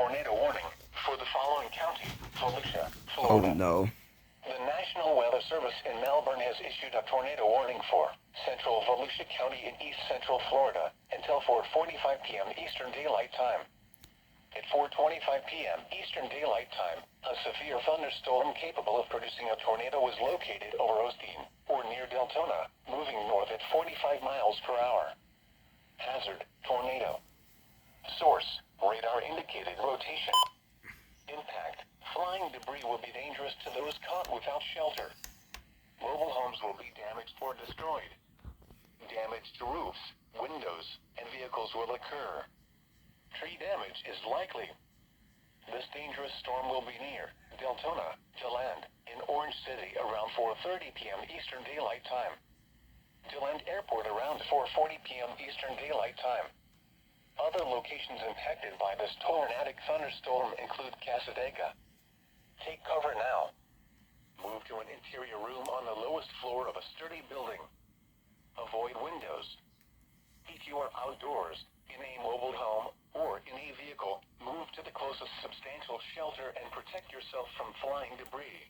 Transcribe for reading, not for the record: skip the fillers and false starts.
tornado warning for the following county: Volusia, Oh Florida. no. The National Weather Service in Melbourne has issued a tornado warning for central Volusia County in east central Florida until 4:45 p.m. Eastern Daylight Time. At 4:25 p.m. Eastern Daylight Time, a severe thunderstorm capable of producing a tornado was located over Osteen, or near Deltona, moving north at 45 miles per hour. Hazard: tornado. Source: radar indicated rotation. Impact: flying debris will be dangerous to those caught without shelter. Mobile homes will be damaged or destroyed. Damage to roofs, windows, and vehicles will occur. Tree damage is likely. This dangerous storm will be near Deltona to land in Orange City around 4:30 p.m. Eastern Daylight Time. To land airport around 4:40 p.m. Eastern Daylight Time. Other locations impacted by this tornadic thunderstorm include Casadega. Take cover now. Move to an interior room on the lowest floor of a sturdy building. Avoid windows. If you are outdoors, in a mobile home, or in a vehicle, move to the closest substantial shelter and protect yourself from flying debris.